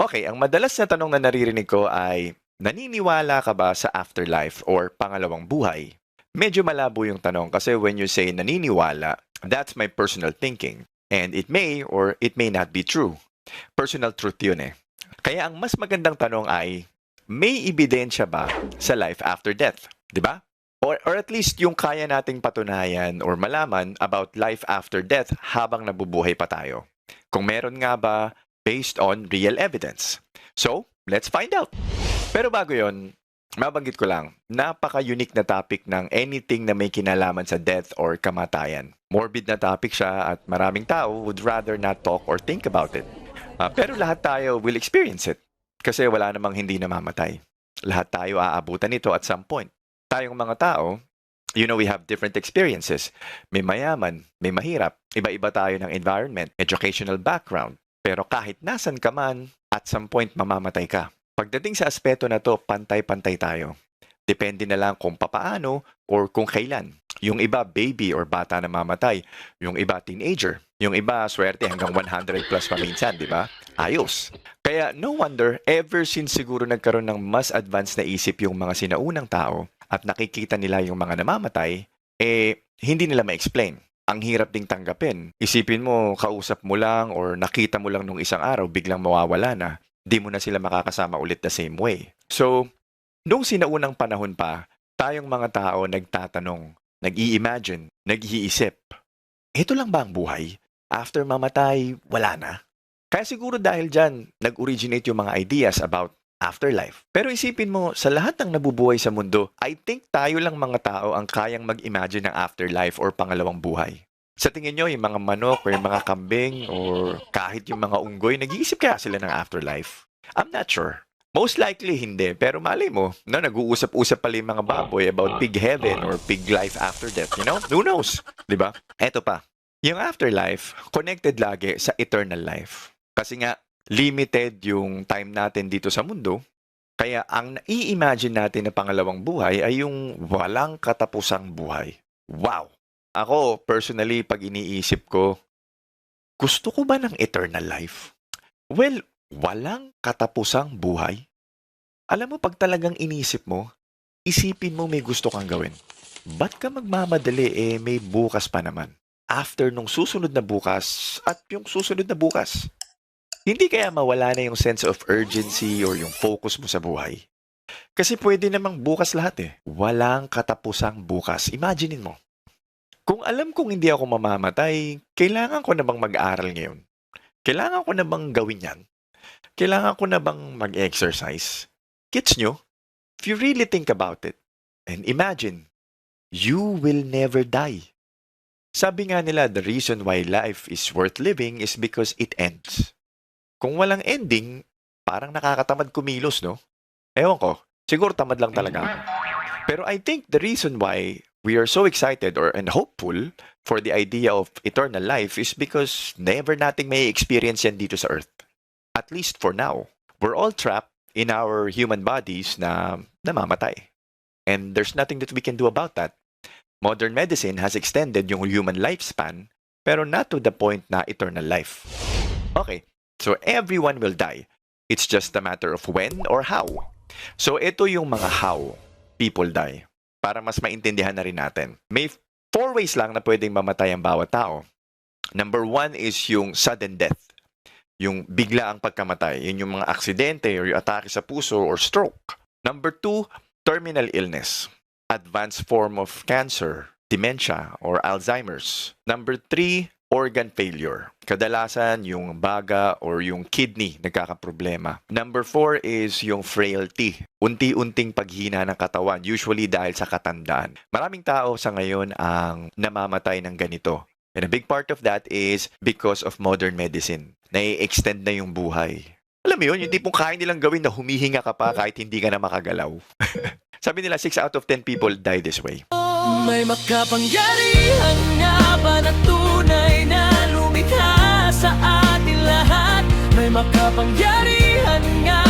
Okay, ang madalas na tanong na naririnig ko ay, naniniwala ka ba sa afterlife or pangalawang buhay? Medyo malabo yung tanong kasi when you say naniniwala, that's my personal thinking. And it may or it may not be true. Personal truth yun eh. Kaya ang mas magandang tanong ay, may ebidensya ba sa life after death? 'Di ba? Or at least yung kaya nating patunayan or malaman about life after death habang nabubuhay pa tayo. Kung meron nga ba based on real evidence. So, let's find out. Pero bago yon, mabanggit ko lang, napaka-unique na topic ng anything na may kinalaman sa death or kamatayan. Morbid na topic siya at maraming tao would rather not talk or think about it. Pero lahat tayo will experience it kasi wala namang hindi namamatay. Lahat tayo aabutan nito at some point. Tayong mga tao, we have different experiences. May mayaman, may mahirap. Iba-iba tayo ng environment, educational background. Pero kahit nasan ka man, at some point mamamatay ka. Pagdating sa aspeto na to, pantay-pantay tayo. Depende na lang kung papaano or kung kailan. Yung iba, baby or bata na mamatay. Yung iba, teenager. Yung iba, swerte hanggang 100 plus pa minsan, di ba? Ayos. Kaya no wonder, ever since siguro nagkaroon ng mas advanced na isip yung mga sinaunang tao at nakikita nila yung mga namamatay, hindi nila ma-explain. Ang hirap ding tanggapin. Isipin mo, kausap mo lang or nakita mo lang nung isang araw, biglang mawawala na. Di mo na sila makakasama ulit the same way. So, nung sinaunang panahon pa, tayong mga tao nagtatanong, nag-i-imagine, nag-iisip. Ito lang ba ang buhay? After mamatay, wala na? Kaya siguro dahil dyan, nag-originate yung mga ideas about afterlife. Pero isipin mo, sa lahat ng nabubuhay sa mundo, I think tayo lang mga tao ang kayang mag-imagine ng afterlife or pangalawang buhay. Sa tingin nyo, yung mga manok or yung mga kambing or kahit yung mga unggoy, nag-iisip kaya sila ng afterlife? I'm not sure. Most likely hindi, pero malay mo, nag-uusap-usap pala yung mga baboy about pig heaven or pig life after death, Who knows? Diba? Eto pa, yung afterlife, connected lagi sa eternal life. Kasi nga, limited yung time natin dito sa mundo, kaya ang nai-imagine natin na pangalawang buhay ay yung walang katapusang buhay. Wow! Ako, personally, pag iniisip ko, gusto ko ba ng eternal life? Well, walang katapusang buhay? Alam mo, pag talagang inisip mo, isipin mo may gusto kang gawin. Ba't ka magmamadali may bukas pa naman? After nung susunod na bukas at yung susunod na bukas. Hindi kaya mawala na yung sense of urgency or yung focus mo sa buhay? Kasi pwede namang bukas lahat Walang katapusang bukas. Imaginein mo. Kung alam kong hindi ako mamamatay, kailangan ko na bang mag-aral ngayon? Kailangan ko na bang gawin yan? Kailangan ko na bang mag-exercise? Gets nyo? If you really think about it, and imagine, you will never die. Sabi nga nila, the reason why life is worth living is because it ends. Kung walang ending, parang nakakatamad kumilos, no? Ewan ko, siguro tamad lang talaga ako. Pero I think the reason why we are so excited and hopeful for the idea of eternal life is because never nating may experience yan dito sa Earth. At least for now. We're all trapped in our human bodies na namamatay. And there's nothing that we can do about that. Modern medicine has extended yung human lifespan, pero not to the point na eternal life. Okay, so everyone will die. It's just a matter of when or how. So ito yung mga how people die. Para mas maintindihan na rin natin. May 4 ways lang na pwedeng mamatay ang bawat tao. Number 1 is yung sudden death. Yung bigla ang pagkamatay. Yun yung mga aksidente or yung atake sa puso or stroke. Number 2, terminal illness. Advanced form of cancer, dementia, or Alzheimer's. Number 3, organ failure. Kadalasan yung baga or yung kidney nagkakaproblema. Number 4 is yung frailty. Unti-unting paghina ng katawan, usually dahil sa katandaan. Maraming tao sa ngayon ang namamatay ng ganito. And a big part of that is because of modern medicine. Nai-extend na yung buhay. Alam mo yun, yung tipong kaya nilang gawin na humihinga ka pa kahit hindi ka na makagalaw. Sabi nila, 6 out of 10 people die this way. May makapangyarihan nga ba na tunay na lumikha sa atin lahat? May makapangyarihan nga